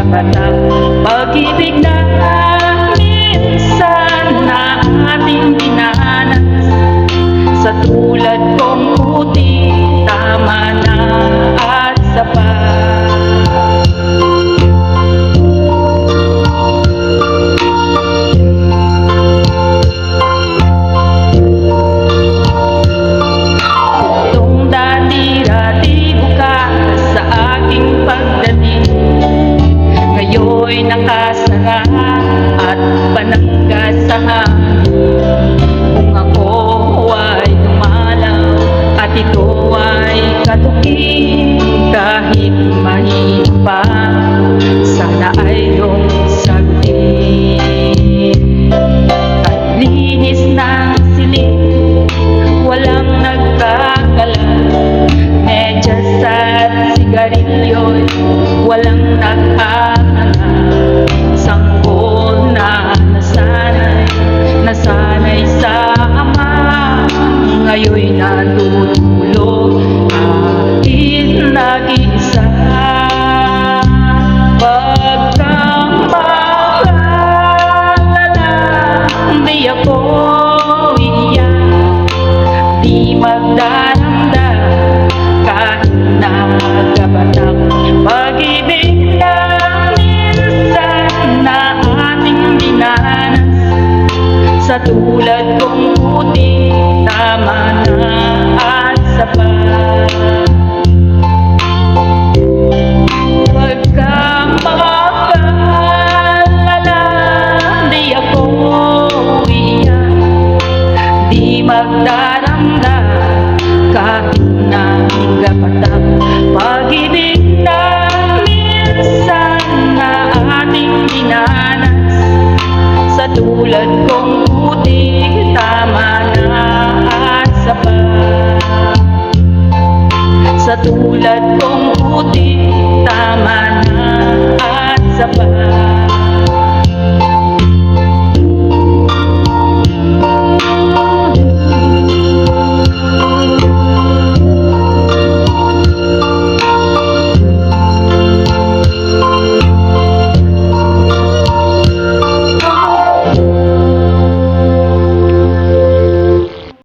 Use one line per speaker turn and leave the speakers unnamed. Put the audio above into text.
kabataan. Pag-ibig na minsan na ating dinanas, sa tulad kong puti, tama na at sapat. Itong dati-dati bukas sa aking pagdating, ngayon'y nakasara at pananggasahan. Kung ako ay dumalaw at ito ay katukin, kahit mahirap pa, sana ay iyong sagutin. At linis ng silid, walang nagkakalat, medyas at sigarilyo'y walang naghahanap. Sanggol na nasanay sa ama, ngayon'y natutulog kahit nag-iisa. Pagkamaalala, di ako iiyak, di magdaranda kahit nagkabatak. Pag-ibig na minsan na ating dinanas, sa tulad kong puti, tama na at sapat. Pagkamaalala, di ako iiyak, di magdaranda kahit nagkabatak. Pag-ibig na minsan na ating dinanas, sa tulad kong puti, tama na at sapat. Sa tulad